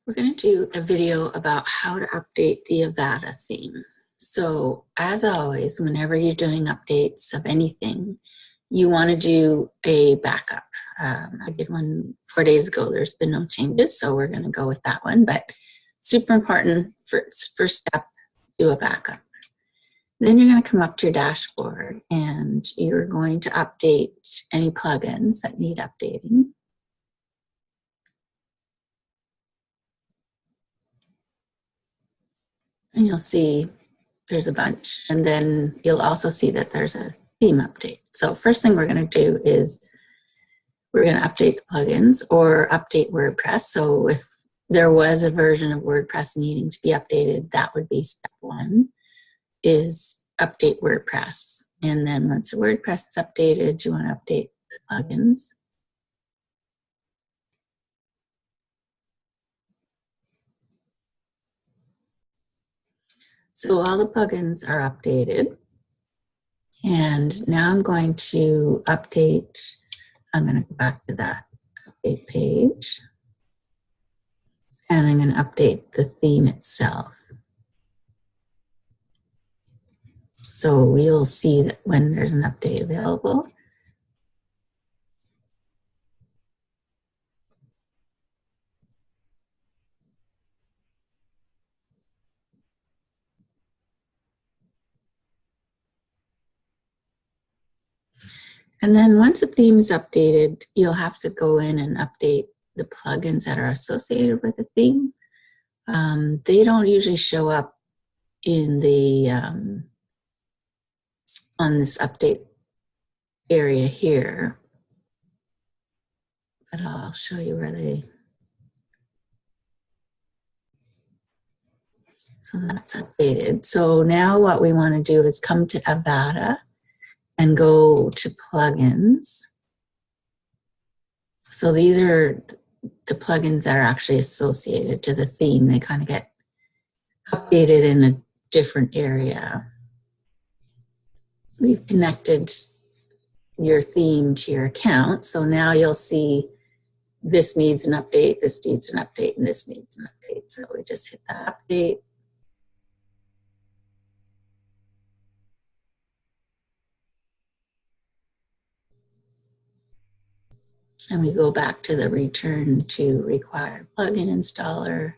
We're going to do a video about how to update the Avada theme. So as always, whenever you're doing updates of anything, you want to do a backup. I did one 4 days ago. There's been no changes, so we're going to go with that one. But super important, first step, do a backup. Then you're going to come up to your dashboard and you're going to update any plugins that need updating. And you'll see there's a bunch. And then you'll also see that there's a theme update. So first thing we're going to do is we're going to update the plugins or update WordPress. So if there was a version of WordPress needing to be updated, that would be step one, is update WordPress. And then once the WordPress is updated, you want to update the plugins. So all the plugins are updated. And now I'm going to update, I'm going to go back to that update page. And I'm going to update the theme itself. So you'll see that when there's an update available. And then once the theme is updated, you'll have to go in and update the plugins that are associated with the theme. They don't usually show up in the on this update area here, but I'll show you where they. So that's updated. So now what we want to do is come to Avada and go to plugins. So these are the plugins that are actually associated to the theme. They kind of get updated in a different area. We've connected your theme to your account. So now you'll see this needs an update, this needs an update, and this needs an update. So we just hit that update. And we go back to the return to required plugin installer.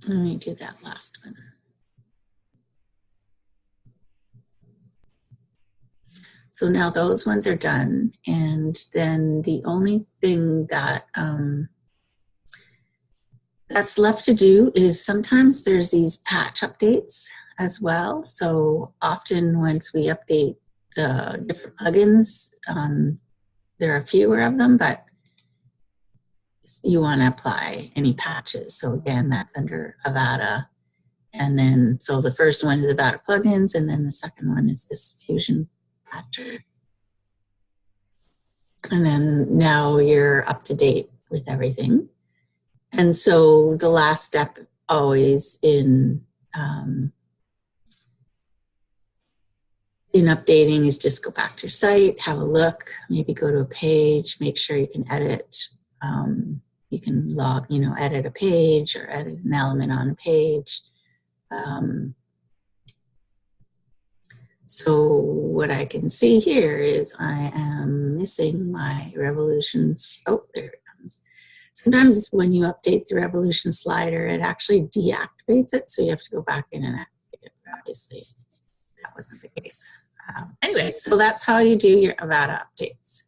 Let me do that last one. So now those ones are done. And then the only thing that that's left to do is sometimes there's these patch updates as well. So often once we update the different plugins, there are fewer of them, but you want to apply any patches. So again, that's under Avada. And then, so the first one is Avada plugins, and then the second one is this Fusion patcher. And then now you're up to date with everything. And so the last step always in updating is just go back to your site, have a look, maybe go to a page, make sure you can edit. You can log, edit a page or edit an element on a page. So what I can see here is I am missing my Revolutions. Oh, there it comes. Sometimes when you update the Revolution slider, it actually deactivates it. So you have to go back in and activate it. Obviously, that wasn't the case. Anyway, so that's how you do your Avada updates.